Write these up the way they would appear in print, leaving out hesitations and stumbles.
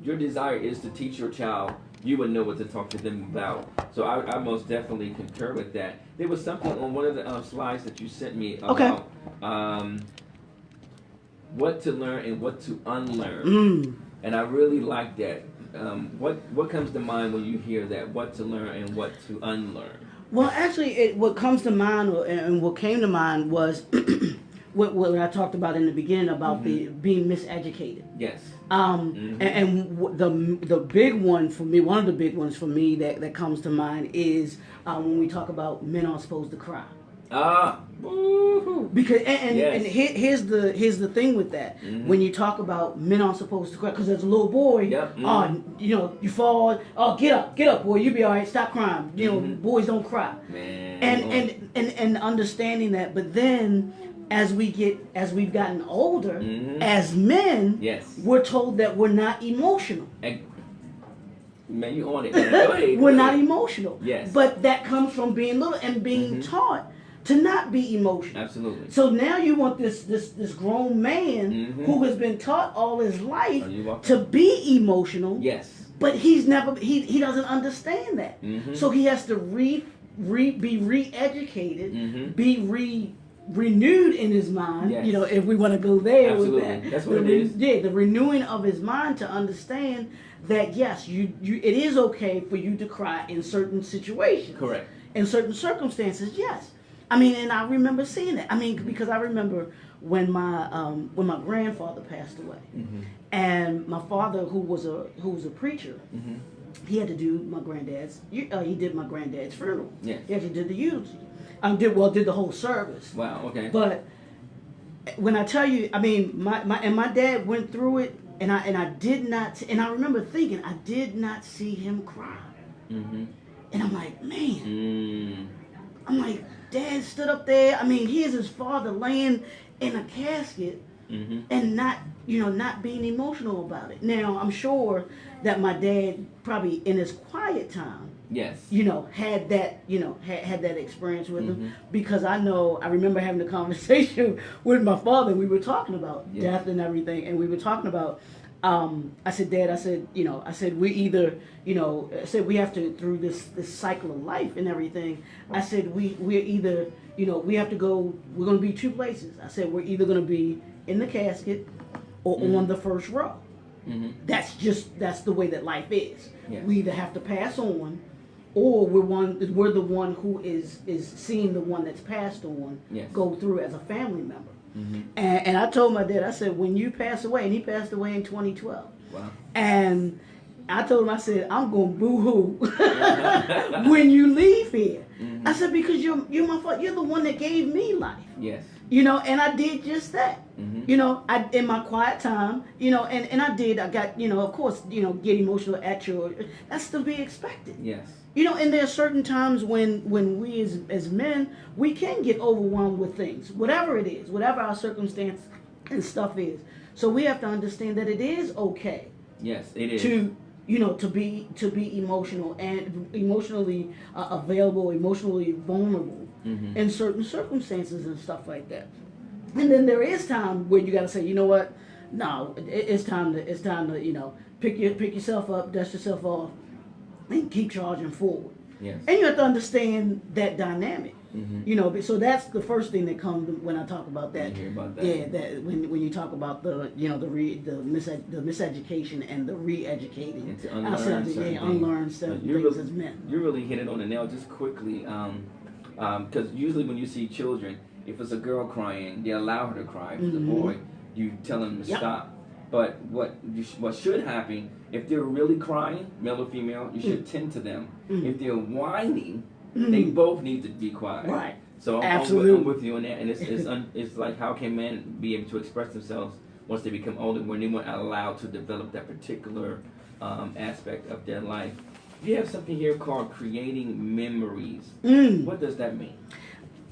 your desire is to teach your child, you would know what to talk to them about. So I most definitely concur with that. There was something on one of the slides that you sent me about what to learn and what to unlearn. And I really like that. What comes to mind when you hear that? What to learn and what to unlearn? Well, actually, what comes to mind and what came to mind was what I talked about in the beginning about being miseducated. Yes. And the big one for me, one of the big ones for me that comes to mind is when we talk about men aren't supposed to cry. Because and here's the thing with that. When you talk about men aren't supposed to cry, because as a little boy, you fall, get up, boy, you be all right, stop crying. Boys don't cry. Man, and understanding that, but then as we've gotten older, as men, we're told that we're not emotional. Man, you on it. Man. Go ahead, we're not emotional. Yes. But that comes from being little and being taught to not be emotional. Absolutely. So now you want this grown man who has been taught all his life to be emotional. Yes. But he doesn't understand that. So he has to be re-educated, be renewed in his mind. Yes. If we want to go there Absolutely. with that. That's what it is. Yeah, the renewing of his mind to understand that yes, it is okay for you to cry in certain situations. Correct. In certain circumstances, yes. I mean, and I remember seeing it. I mean, because I remember when my grandfather passed away, and my father, who was a preacher, he had to do my granddad's. He did my granddad's funeral. Yes. He actually did the eulogy. Did the whole service. Wow. Okay. But when I tell you, I mean, my dad went through it, and I did not, and I remember thinking I did not see him cry, and I'm like, man, I'm like, Dad stood up there. I mean, here's his father laying in a casket, and not being emotional about it. Now, I'm sure that my dad probably in his quiet time, had that, had that experience with him, because I remember having a conversation with my father. We were talking about death and everything, and we were talking about. I said, Dad, we either, I said we have to, through this cycle of life and everything, I said we're either, we have to go, we're going to be two places. I said we're either going to be in the casket or on the first row. That's the way that life is. Yes. We either have to pass on, or we're the one who is seeing the one that's passed on go through as a family member. And I told my dad, I said, when you pass away, and he passed away in 2012. Wow. And I told him, I said, I'm going to boo-hoo when you leave here. I said, because you're my father, you're the one that gave me life. Yes. And I did just that. I in my quiet time, and I got, of course, get emotional at that's to be expected. Yes. And there are certain times when we as men, we can get overwhelmed with things, whatever it is, whatever our circumstance and stuff is. So we have to understand that it is okay. Yes, it is. To be emotional and emotionally available, emotionally vulnerable in certain circumstances and stuff like that. And then there is time where you got to say, you know what? No, it's time to pick yourself up, dust yourself off, and keep charging forward. Yes. And you have to understand that dynamic. So that's the first thing that comes when I talk about that. I hear about that. Yeah, that when you talk about the miseducation and the re-educating, and to unlearn certain things as men. You really hit it on the nail. Just quickly, because usually when you see children, if it's a girl crying, they allow her to cry. If it's a boy, you tell them to stop. But what should happen, if they're really crying, male or female, you should tend to them. If they're whining, they both need to be quiet. Right. So I'm with you on that. And it's like, how can men be able to express themselves once they become older, when they weren't allowed to develop that particular aspect of their life? You have something here called creating memories. What does that mean?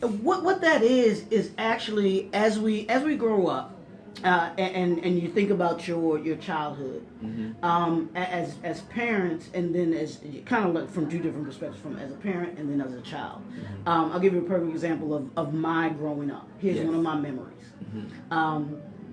What that is actually, as we grow up, and you think about your childhood, as parents, and then as kind of like from two different perspectives, from as a parent and then as a child. I'll give you a perfect example of my growing up. Here's one of my memories.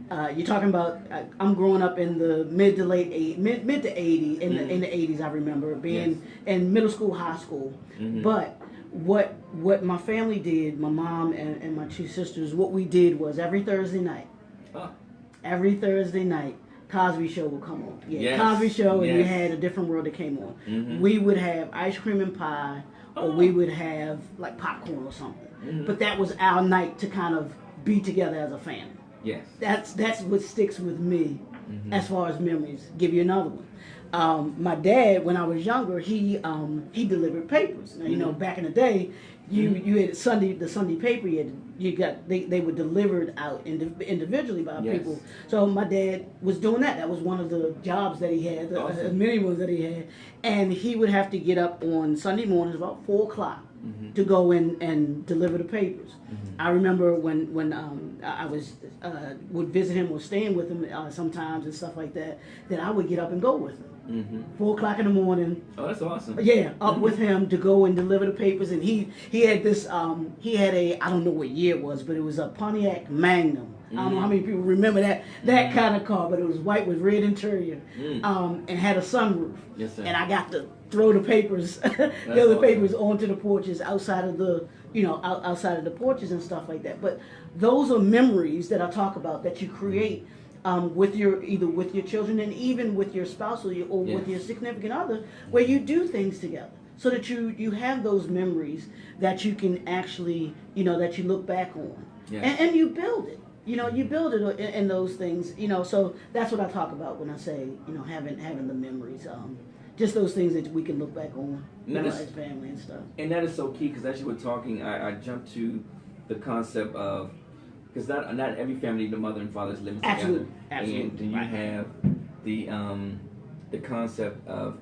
You're talking about. I'm growing up in the mid to 80s. In the 80s, I remember being in middle school, high school. But what my family did, my mom and my two sisters, what we did was every Thursday night. Every Thursday night, Cosby Show would come on. Cosby Show, and you had A Different World that came on. We would have ice cream and pie, or we would have like popcorn or something. But that was our night to kind of be together as a family. Yes. That's what sticks with me as far as memories. Give you another one. My dad, when I was younger, he delivered papers. Now, you know, back in the day, you had the Sunday paper. They were delivered out individually by people. So my dad was doing that. That was one of the jobs that he had, the many ones that he had. And he would have to get up on Sunday mornings about 4:00 to go in and deliver the papers. I remember when I would visit him or staying with him sometimes and stuff like that, that I would get up and go with him. 4:00 in the morning. Oh, that's awesome. Yeah, up with him to go and deliver the papers. And he had this, he had a, I don't know what year it was, but it was a Pontiac Magnum. I don't know how many people remember that kind of car, but it was white with red interior, and had a sunroof. Yes, sir. And I got to throw the papers, the other papers onto the porches outside of the, outside of the porches and stuff like that. But those are memories that I talk about that you create with either with your children and even with your spouse or with your significant other, where you do things together, so that you have those memories that you can actually, that you look back on, and you build it. You build it in those things. So that's what I talk about when I say, having the memories. Just those things that we can look back on, as family and stuff. And that is so key, because as you were talking, I jumped to the concept of, because not every family, the mother and father is living together. Absolutely. And then you have the concept of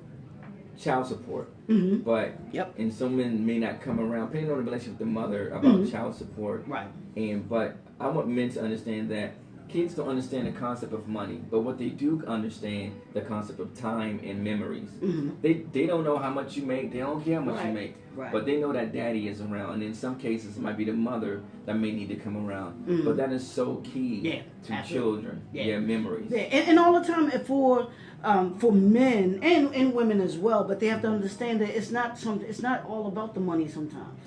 child support. But and some men may not come around, depending on the relationship with the mother, about child support. Right. But I want men to understand that kids don't understand the concept of money, but what they do understand, the concept of time and memories. They don't know how much you make. They don't care how much you make. Right. But they know that daddy is around. And in some cases, it might be the mother that may need to come around. But that is so key to children. Memories. Yeah. And all the time for men and women as well. But they have to understand that it's not all about the money sometimes.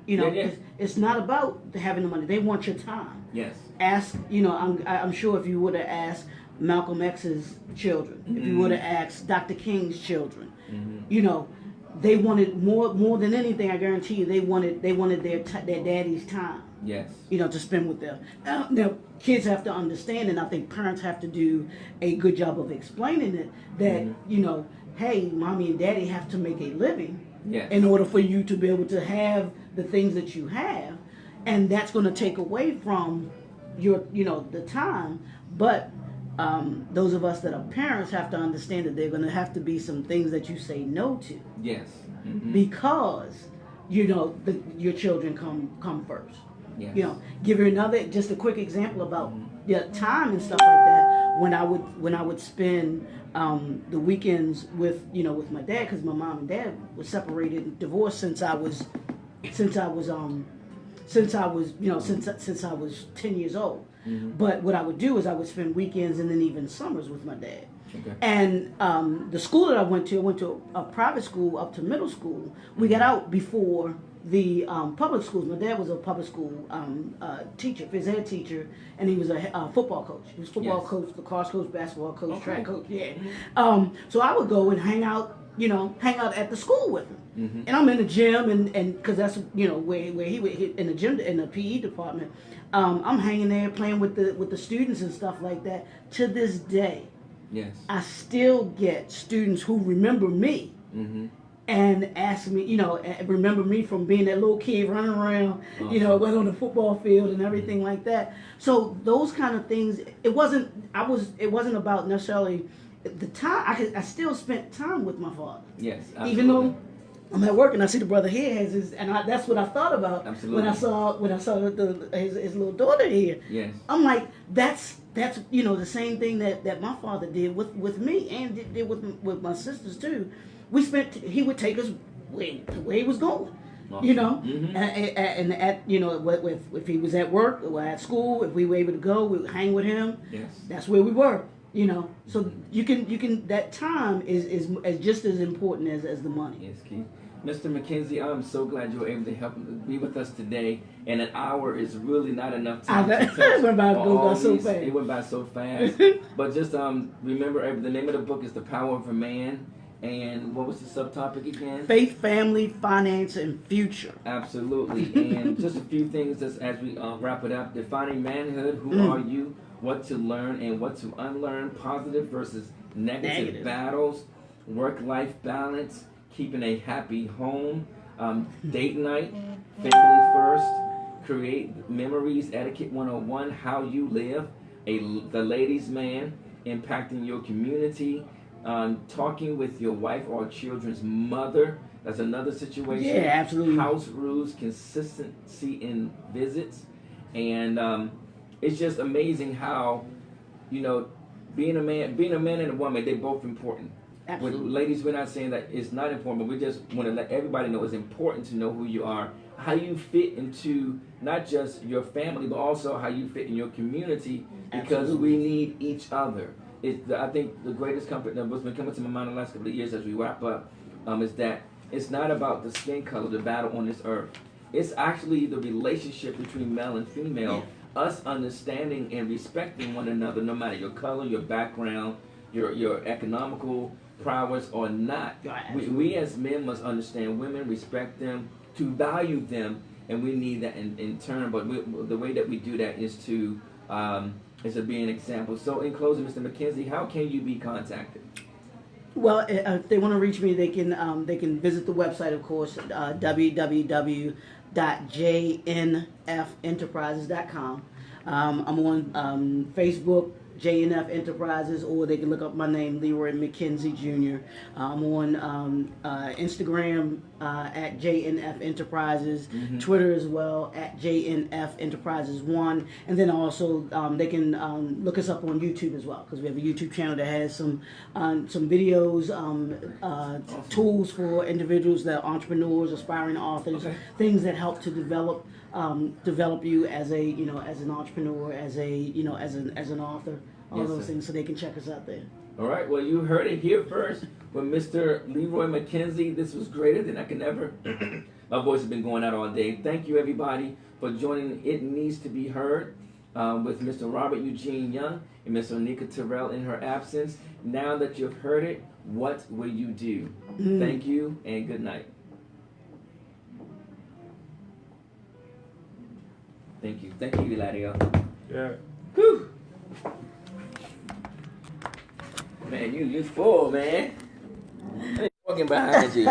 It's not about having the money. They want your time. Yes. Ask, I'm sure if you would have asked Malcolm X's children, if you would have asked Dr. King's children, they wanted more than anything. I guarantee you, they wanted their daddy's time. Yes. To spend with them. Now, kids have to understand, and I think parents have to do a good job of explaining it, that hey, mommy and daddy have to make a living. Yes. In order for you to be able to have the things that you have, and that's going to take away from your, the time. But those of us that are parents have to understand that there are going to have to be some things that you say no to. Yes. Because your children come first. Yes. Give you just a quick example about time and stuff like that. When I would spend the weekends with my dad, because my mom and dad were separated and divorced since I was 10 years old. But what I would do is I would spend weekends and then even summers with my dad. Okay. And the school that I went to a private school up to middle school. We got out before the public schools. My dad was a public school teacher, phys ed teacher, and he was a football coach. He was football coach, lacrosse coach, basketball coach, track coach. Yeah. So I would go and hang out at the school with him. And I'm in the gym, and because that's where he would hit in the gym, in the PE department. I'm hanging there playing with the students and stuff like that. To this day, yes, I still get students who remember me. And ask me, remember me from being that little kid running around, went on the football field and everything like that. So those kind of things, it wasn't about necessarily the time. I still spent time with my father. Yes, absolutely. Even though I'm at work and I see the brother here has his, and that's what I thought about. Absolutely. when I saw his little daughter here. Yes, I'm like, that's the same thing that my father did with me and did with my sisters too. He would take us where he was going. Awesome. You know, Mm-hmm. and at you know, if he was at work or at school, if we were able to go, we would hang with him. Yes. That's where we were. You know, so you can that time is just as important as the money. Yes, Keith. Mr. Mckenzie, I'm so glad you were able to be with us today. And an hour is really not enough time to touch It went by so fast. It went by so fast. But just remember, the name of the book is The Power of a Man. And what was the subtopic again? Faith, family, finance, and future. Absolutely. And just a few things as we wrap it up. Defining manhood. Who are you? What to learn and what to unlearn. Positive versus negative battles. Work-life balance. Keeping a happy home. Date night. Family first. Create memories. Etiquette 101. How you live. The ladies' man. Impacting your community. Talking with your wife or children's mother. That's another situation. Yeah, absolutely. House rules, consistency in visits. And it's just amazing how, being a man and a woman, they're both important. Absolutely. Ladies, we're not saying that it's not important, but we just want to let everybody know it's important to know who you are, how you fit into not just your family, but also how you fit in your community, because we need each other. I think the greatest comfort that what's been coming to my mind the last couple of years as we wrap up is that it's not about the skin color, the battle on this earth. It's actually the relationship between male and female, us understanding and respecting one another, no matter your color, your background, your economical prowess or not. We as men must understand women, respect them, to value them, and we need that in turn. But the way that we do that is to be an example. So in closing, Mr. Mckenzie, how can you be contacted? Well, if they want to reach me, they can visit the website, of course, www.jnfenterprises.com. I'm on Facebook, JNF Enterprises, or they can look up my name, Leroy Mckenzie Jr. I'm on Instagram at JNF Enterprises, Twitter as well at JNF Enterprises 1, and then also they can look us up on YouTube as well, because we have a YouTube channel that has some videos, tools for individuals that are entrepreneurs, aspiring authors, things that help to develop you as an entrepreneur, as an author, all those things, so they can check us out there. All right, well, you heard it here first with Mr. Leroy Mckenzie. This was greater than I can ever. My voice has been going out all day. Thank you, everybody, for joining It Needs to Be Heard with Mr. Robert Eugene Young and Ms. Onika Terrell in her absence. Now that you've heard it, what will you do? Thank you, and good night. Thank you. Thank you, Eladio. Yeah. Whew. Man, you full, man. Walking behind you.